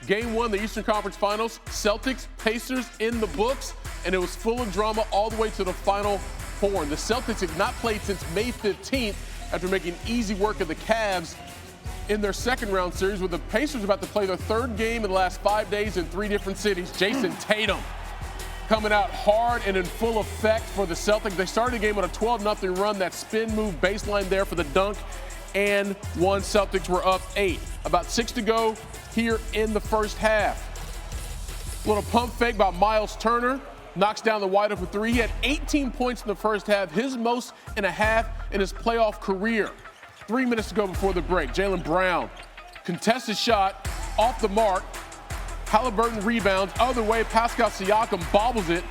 Game 1, the Eastern Conference Finals, Celtics, Pacers in the books, and it was full of drama all the way to the Final Four. The Celtics had not played since May 15th after making easy work of the Cavs in their second-round series, with the Pacers about to play their third game in the last 5 days in 3 different cities. Jason Tatum coming out hard and in full effect for the Celtics. They started the game with a 12-0 run, that spin move baseline there for the dunk, and won. Celtics were up 8. About 6 to go here in the first half. Little pump fake by Miles Turner. Knocks down the wide open 3. He had 18 points in the first half, his most in a half in his playoff career. 3 minutes to go before the break. Jaylen Brown, contested shot, off the mark. Haliburton rebounds. Other way, Pascal Siakam bobbles it.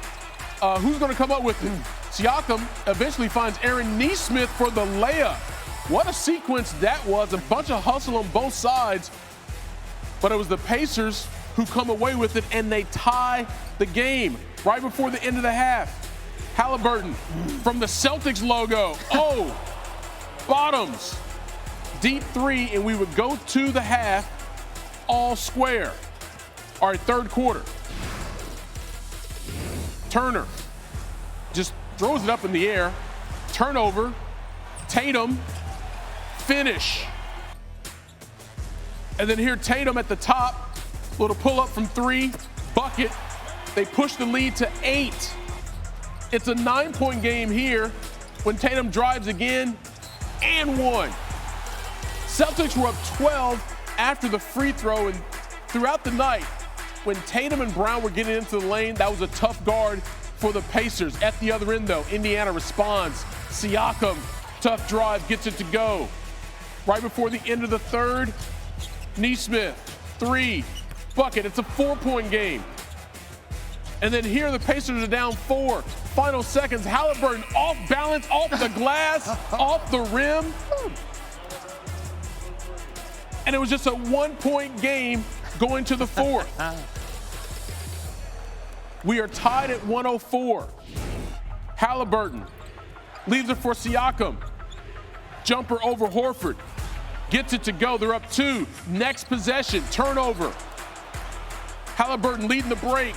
Who's going to come up with it? Siakam eventually finds Aaron Nesmith for the layup. What a sequence that was. A bunch of hustle on both sides. But it was the Pacers who come away with it, and they tie the game right before the end of the half. Haliburton from the Celtics logo. Oh, bottoms. Deep 3, and we would go to the half all square. All right, third quarter. Turner just throws it up in the air. Turnover. Tatum. Finish. And then here Tatum at the top. Little pull up from 3. Bucket. They push the lead to 8. It's a 9-point game here when Tatum drives again and 1. Celtics were up 12 after the free throw, and throughout the night, when Tatum and Brown were getting into the lane, that was a tough guard for the Pacers. At the other end, though, Indiana responds. Siakam, tough drive, gets it to go. Right before the end of the third, Nesmith, 3, bucket. It's a 4-point game. And then here the Pacers are down 4. Final seconds, Haliburton off balance, off the glass, off the rim. And it was just a 1-point game going to the fourth. We are tied at 104. Haliburton leaves it for Siakam. Jumper over Horford. Gets it to go. They're up 2. Next possession, turnover. Haliburton leading the break.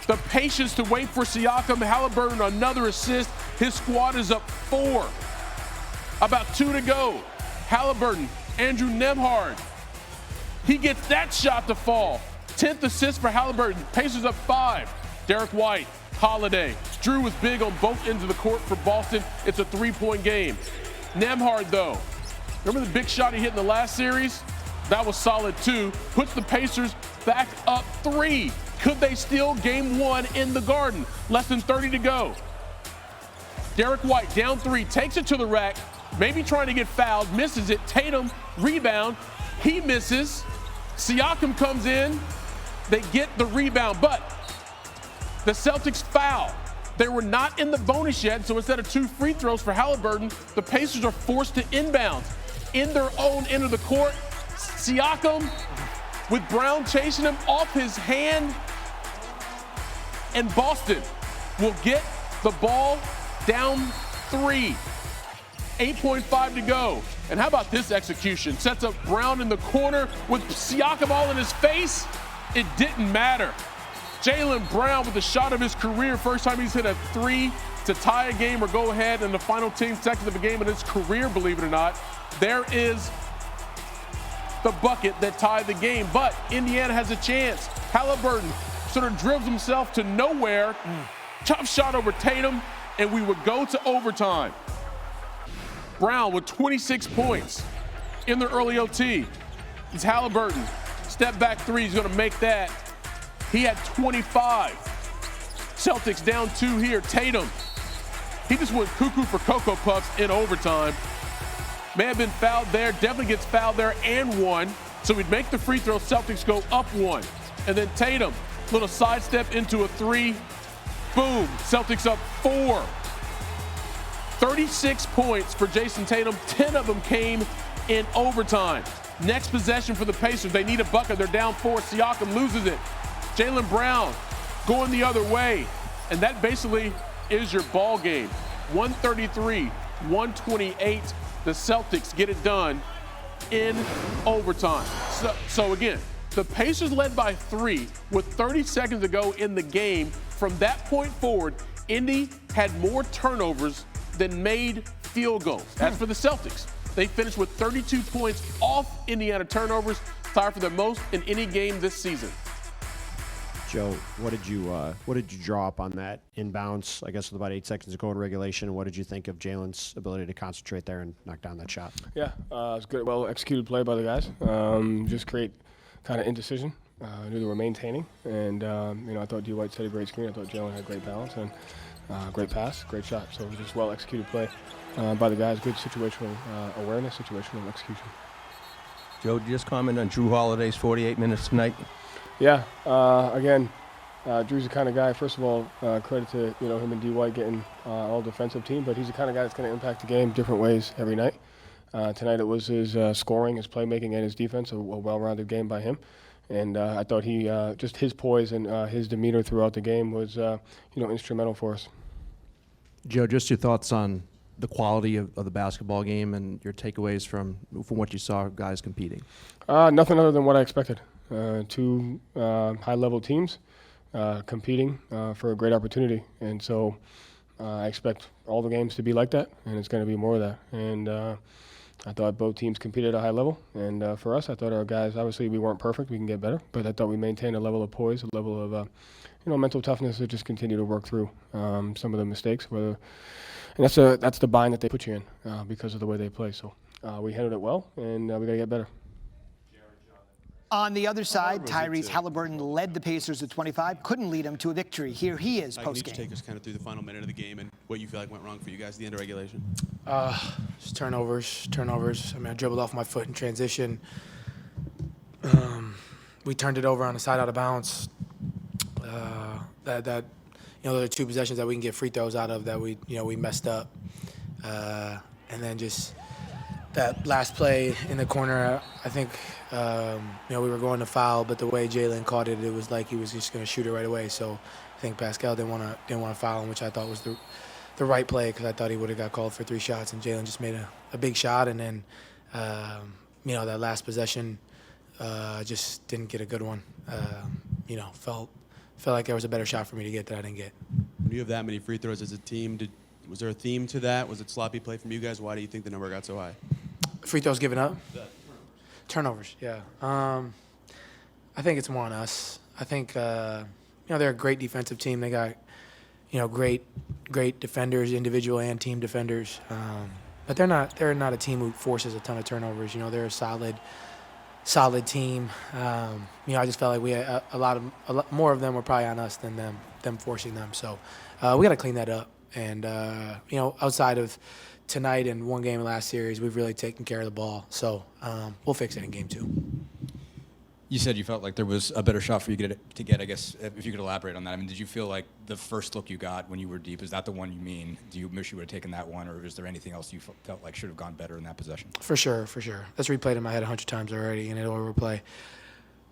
The patience to wait for Siakam. Haliburton, another assist. His squad is up 4. About 2 to go. Haliburton, Andrew Nembhard. He gets that shot to fall. 10th assist for Haliburton. Pacers up 5. Derek White, Holiday. Drew was big on both ends of the court for Boston. It's a 3-point game. Nembhard, though. Remember the big shot he hit in the last series? That was solid, too. Puts the Pacers back up 3. Could they steal game 1 in the Garden? Less than 30 to go. Derek White down 3, takes it to the rack, maybe trying to get fouled, misses it. Tatum, rebound. He misses. Siakam comes in. They get the rebound, but the Celtics foul. They were not in the bonus yet, so instead of 2 free throws for Haliburton, the Pacers are forced to inbound. In their own end of the court, Siakam with Brown chasing him off his hand, and Boston will get the ball down 3. 8.5 to go. And how about this execution? Sets up Brown in the corner with Siakam all in his face. It didn't matter. Jaylen Brown with the shot of his career. First time he's hit a 3 to tie a game or go ahead in the final 10 seconds of a game in his career, believe it or not. There is the bucket that tied the game, but Indiana has a chance. Haliburton sort of dribbles himself to nowhere. Tough shot over Tatum, and we would go to overtime. Brown with 26 points in the early OT. It's Haliburton. Step back 3, he's going to make that. He had 25. Celtics down 2 here. Tatum, he just went cuckoo for Cocoa Puffs in overtime. May have been fouled there, definitely gets fouled there and 1. So we'd make the free throw, Celtics go up 1. And then Tatum, little sidestep into a 3. Boom, Celtics up 4. 36 points for Jason Tatum, 10 of them came in overtime. Next possession for the Pacers, they need a bucket, they're down 4, Siakam loses it. Jaylen Brown going the other way, and that basically is your ball game. 133-128, the Celtics get it done in overtime. So again, The Pacers led by 3 with 30 seconds to go in the game. From that point forward, Indy had more turnovers than made field goals. As for the Celtics, they finished with 32 points off Indiana turnovers, tied for the most in any game this season. Joe, what did you draw up on that inbounds? I guess with about 8 seconds to go in regulation. What did you think of Jalen's ability to concentrate there and knock down that shot? Yeah, it was good, well executed play by the guys. Just great kind of indecision. I knew they were maintaining, and I thought D. White set a great screen. I thought Jalen had great balance and great pass, great shot. So it was just well executed play by the guys. Good situational awareness, situational execution. Joe, did you just comment on Drew Holiday's 48 minutes tonight? Yeah, again, Drew's the kind of guy, first of all, credit to him and D. White getting all defensive team, but he's the kind of guy that's going to impact the game different ways every night. Tonight it was his scoring, his playmaking, and his defense, a well-rounded game by him. And I thought he, just his poise and his demeanor throughout the game was, instrumental for us. Joe, just your thoughts on the quality of the basketball game and your takeaways from what you saw guys competing. Nothing other than what I expected. Two high-level teams competing for a great opportunity. And so I expect all the games to be like that, and it's going to be more of that. And I thought both teams competed at a high level. And for us, I thought our guys, obviously we weren't perfect, we can get better, but I thought we maintained a level of poise, a level of mental toughness to just continue to work through some of the mistakes. And that's the bind that they put you in because of the way they play. So we handled it well, and we got to get better. On the other side, Tyrese Haliburton led the Pacers at 25, couldn't lead them to a victory. Here he is post-game. Can you take us kind of through the final minute of the game and what you feel like went wrong for you guys at the end of regulation? Just turnovers. I mean, I dribbled off my foot in transition. We turned it over on the side out of bounds. There are 2 possessions that we can get free throws out of that we messed up. And then just that last play in the corner, I think, we were going to foul, but the way Jalen caught it, it was like he was just going to shoot it right away. So I think Pascal didn't want to foul him, which I thought was the right play because I thought he would have got called for 3 shots, and Jalen just made a big shot. And then, that last possession just didn't get a good one. Felt like there was a better shot for me to get that I didn't get. When you have that many free throws as a team, was there a theme to that? Was it sloppy play from you guys? Why do you think the number got so high? Free throws given up? Turnovers, yeah. I think it's more on us. I think, they're a great defensive team. They got, great defenders, individual and team defenders. But they're not a team who forces a ton of turnovers. They're a solid team. I just felt like we had a lot more of them were probably on us than them forcing them. So we got to clean that up. And, outside of tonight and one game in last series, we've really taken care of the ball. So we'll fix it in game 2. You said you felt like there was a better shot for you to get, I guess, if you could elaborate on that. I mean, did you feel like the first look you got when you were deep, is that the one you mean? Do you wish you would have taken that one, or is there anything else you felt like should have gone better in that possession? For sure. That's replayed in my head 100 times already, and it'll replay,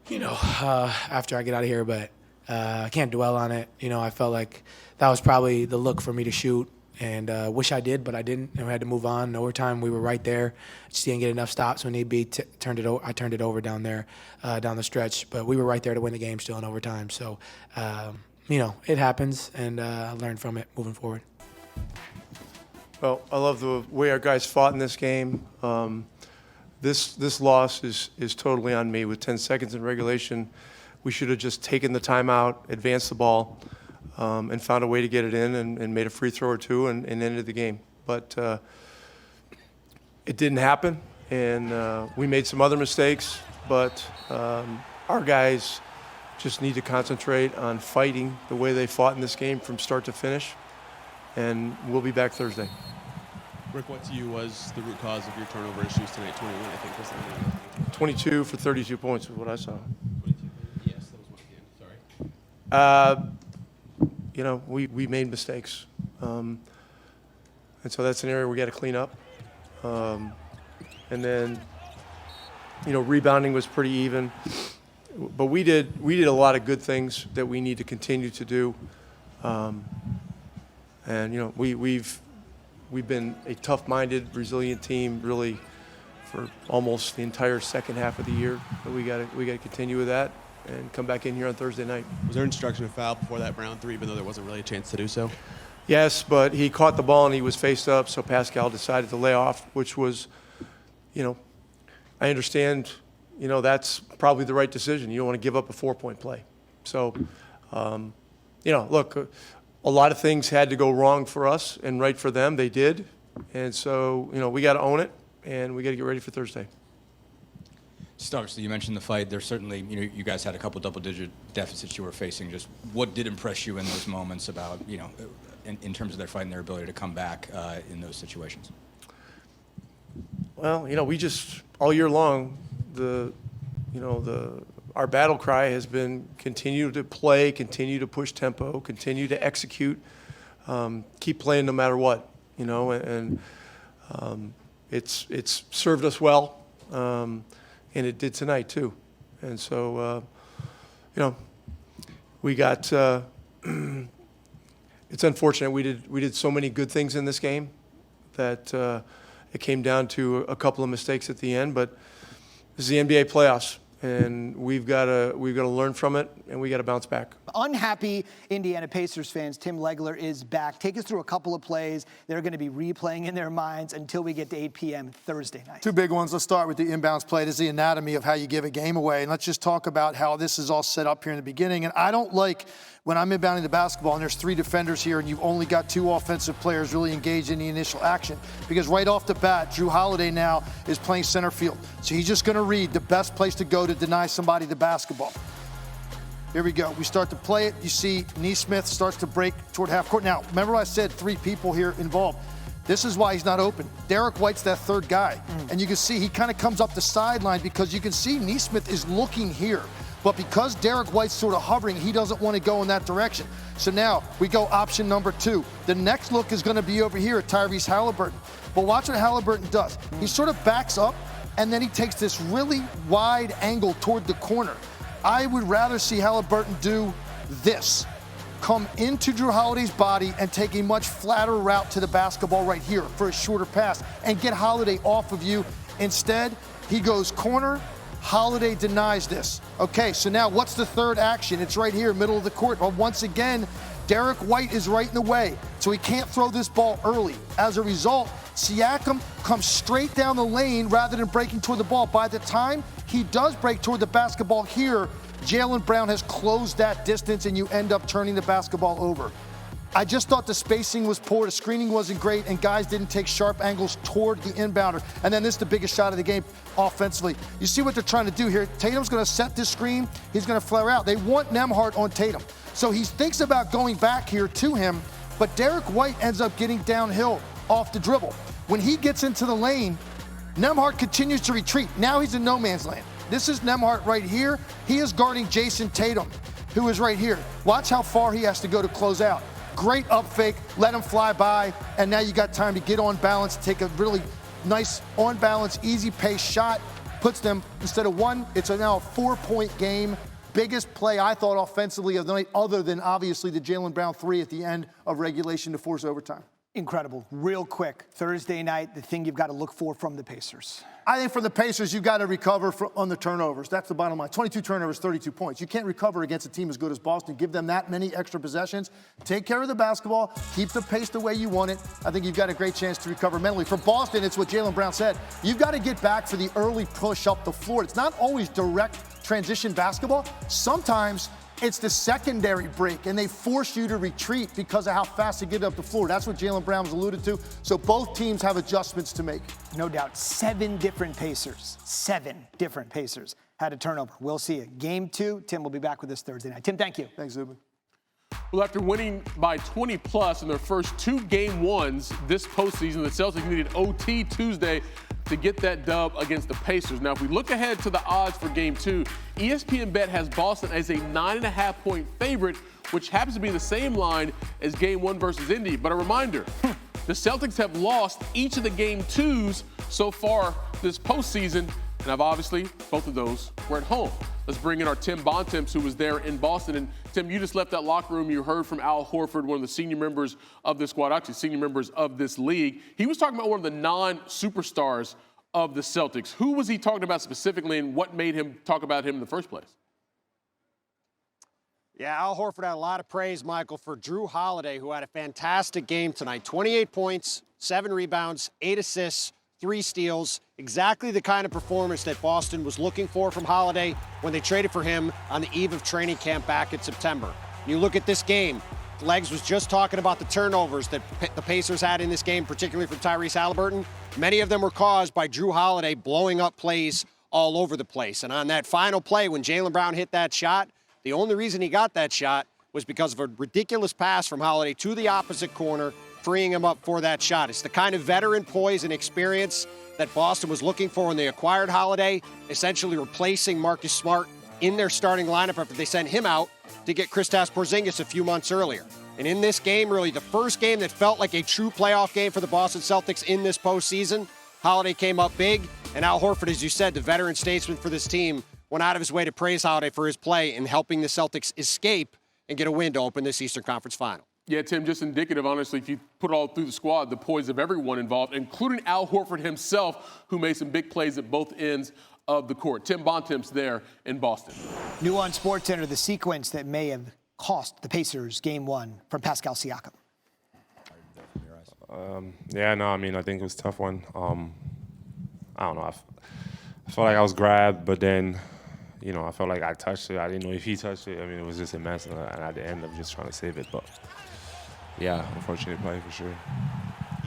after I get out of here. But I can't dwell on it. I felt like that was probably the look for me to shoot. And wish I did, but I didn't, and we had to move on. In overtime, we were right there. Just didn't get enough stops when need be. I turned it over down there, down the stretch. But we were right there to win the game still in overtime. So, it happens, and I learned from it moving forward. Well, I love the way our guys fought in this game. This loss is totally on me. With 10 seconds in regulation, we should have just taken the timeout, advanced the ball, and found a way to get it in and made a free throw or 2 and ended the game. But it didn't happen, and we made some other mistakes, but our guys just need to concentrate on fighting the way they fought in this game from start to finish, and we'll be back Thursday. Rick, what to you was the root cause of your turnover issues tonight? 21, I think, was the name. 22 for 32 points is what I saw. 22, yes, that was one again. Sorry. We made mistakes. And so that's an area we got to clean up. And then, rebounding was pretty even. But we did a lot of good things that we need to continue to do. And, we've been a tough-minded, resilient team really for almost the entire second half of the year. But we got to continue with that and come back in here on Thursday night. Was there instruction to foul before that round 3, even though there wasn't really a chance to do so? Yes, but he caught the ball and he was faced up, so Pascal decided to lay off, which was, I understand, that's probably the right decision. You don't want to give up a 4-point play. So, look, a lot of things had to go wrong for us and right for them. They did. And so, we got to own it, and we got to get ready for Thursday. Just obviously, you mentioned the fight. There's certainly, you guys had a couple double-digit deficits you were facing. Just what did impress you in those moments about, in terms of their fight and their ability to come back in those situations? Well, we just, all year long, our battle cry has been continue to play, continue to push tempo, continue to execute, keep playing no matter what, and it's served us well, and it did tonight too. And so, we got, it's unfortunate we did so many good things in this game that it came down to a couple of mistakes at the end, but this is the NBA playoffs. And we've got to learn from it, and we got to bounce back. Unhappy Indiana Pacers fans, Tim Legler is back. Take us through a couple of plays they're going to be replaying in their minds until we get to 8 p.m. Thursday night. Two big ones. Let's start with the inbounds play. This is the anatomy of how you give a game away. And let's just talk about how this is all set up here in the beginning. And I don't like when I'm inbounding the basketball and there's 3 defenders here and you've only got 2 offensive players really engaged in the initial action. Because right off the bat, Jrue Holiday now is playing center field. So he's just going to read the best place to go to deny somebody the basketball. Here we go. We start to play it. You see Nesmith starts to break toward half court. Now, remember I said 3 people here involved. This is why he's not open. Derek White's that third guy. And you can see he kind of comes up the sideline because you can see Nesmith is looking here. But because Derek White's sort of hovering, he doesn't want to go in that direction. So now we go option number 2. The next look is going to be over here at Tyrese Haliburton. But watch what Haliburton does. He sort of backs up, and then he takes this really wide angle toward the corner. I would rather see Haliburton do this. Come into Jrue Holiday's body and take a much flatter route to the basketball right here for a shorter pass and get Holiday off of you. Instead, he goes corner. Holiday denies this. Okay, so now what's the third action? It's right here, middle of the court. Well, once again, Derek White is right in the way, so he can't throw this ball early. As a result, Siakam comes straight down the lane rather than breaking toward the ball. By the time he does break toward the basketball here, Jaylen Brown has closed that distance, and you end up turning the basketball over. I just thought the spacing was poor, the screening wasn't great, and guys didn't take sharp angles toward the inbounder. And then this is the biggest shot of the game offensively. You see what they're trying to do here. Tatum's going to set this screen. He's going to flare out. They want Nembhard on Tatum. So he thinks about going back here to him, but Derek White ends up getting downhill off the dribble. When he gets into the lane, Nembhard continues to retreat. Now he's in no man's land. This is Nembhard right here. He is guarding Jason Tatum, who is right here. Watch how far he has to go to close out. Great up fake, let him fly by, and now you got time to get on balance, take a really nice on balance, easy pace shot, puts them, instead of 1, it's now a 4-point game. Biggest play, I thought, offensively of the night, other than obviously the Jaylen Brown 3 at the end of regulation to force overtime. Incredible. Real quick, Thursday night, the thing you've got to look for from the Pacers. I think for the Pacers, you've got to recover on the turnovers. That's the bottom line. 22 turnovers, 32 points. You can't recover against a team as good as Boston. Give them that many extra possessions. Take care of the basketball. Keep the pace the way you want it. I think you've got a great chance to recover mentally. For Boston, it's what Jaylen Brown said. You've got to get back for the early push up the floor. It's not always direct transition basketball. Sometimes it's the secondary break, and they force you to retreat because of how fast they get up the floor. That's what Jaylen Brown was alluded to. So both teams have adjustments to make. No doubt. 7 different Pacers. 7 different Pacers had a turnover. We'll see it. Game 2, Tim will be back with us Thursday night. Tim, thank you. Thanks, Zubin. Well, after winning by 20-plus in their first 2 game ones this postseason, the Celtics needed OT Tuesday to get that dub against the Pacers. Now, if we look ahead to the odds for Game 2, ESPN Bet has Boston as a 9.5-point favorite, which happens to be the same line as Game 1 versus Indy. But a reminder, the Celtics have lost each of the Game 2s so far this postseason, and obviously both of those were at home. Let's bring in our Tim Bontemps, who was there in Boston. And Tim, you just left that locker room. You heard from Al Horford, one of the senior members of this squad, actually senior members of this league. He was talking about one of the non-superstars of the Celtics. Who was he talking about specifically, and what made him talk about him in the first place? Yeah, Al Horford had a lot of praise, Michael, for Drew Holiday, who had a fantastic game tonight. 28 points, 7 rebounds, 8 assists, 3 steals. Exactly the kind of performance that Boston was looking for from Holiday when they traded for him on the eve of training camp back in September. You look at this game, Legs was just talking about the turnovers that the Pacers had in this game, particularly from Tyrese Haliburton. Many of them were caused by Drew Holiday blowing up plays all over the place. And on that final play, when Jaylen Brown hit that shot, the only reason he got that shot was because of a ridiculous pass from Holiday to the opposite corner, freeing him up for that shot. It's the kind of veteran poise and experience that Boston was looking for when they acquired Holiday, essentially replacing Marcus Smart in their starting lineup after they sent him out to get Kristaps Porzingis a few months earlier. And in this game, really the first game that felt like a true playoff game for the Boston Celtics in this postseason, Holiday came up big, and Al Horford, as you said, the veteran statesman for this team, went out of his way to praise Holiday for his play in helping the Celtics escape and get a win to open this Eastern Conference final. Yeah, Tim, just indicative, honestly, if you put it all through the squad, the poise of everyone involved, including Al Horford himself, who made some big plays at both ends of the court. Tim Bontemps there in Boston. New on SportsCenter, the sequence that may have cost the Pacers Game 1 from Pascal Siakam. I think it was a tough one. I don't know. I felt like I was grabbed, but then, I felt like I touched it. I didn't know if he touched it. I mean, it was just a mess, and at the end, I'm just trying to save it. But, yeah, unfortunate play for sure.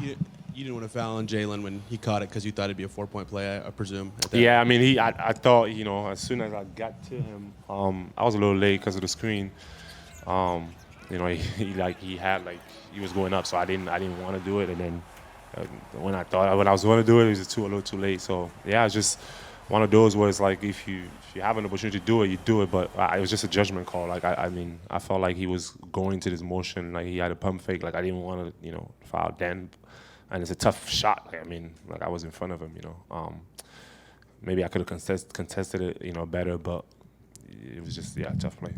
You didn't want to foul on Jaylen when he caught it because you thought it'd be a 4-point play, I presume. Yeah, I mean, I thought, as soon as I got to him, I was a little late because of the screen. He was going up, so I didn't want to do it. And then when I was going to do it, it was a little too late. So yeah, it's just one of those where it's like if you have an opportunity to do it, you do it. But it was just a judgment call. Like I felt like he was going to this motion, like he had a pump fake. Like I didn't want to foul then. And it's a tough shot. I was in front of him. Maybe I could have contested it, better, but it was just a tough play.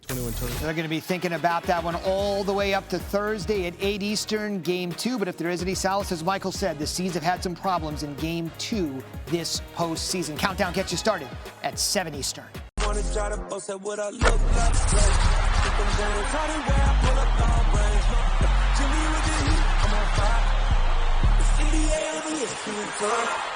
21-20. They're going to be thinking about that one all the way up to Thursday at 8 Eastern, Game 2. But if there is any solace, as Michael said, the Seas have had some problems in Game 2 this postseason. Countdown gets you started at 7 Eastern. I'm on fire. It's 88 over here.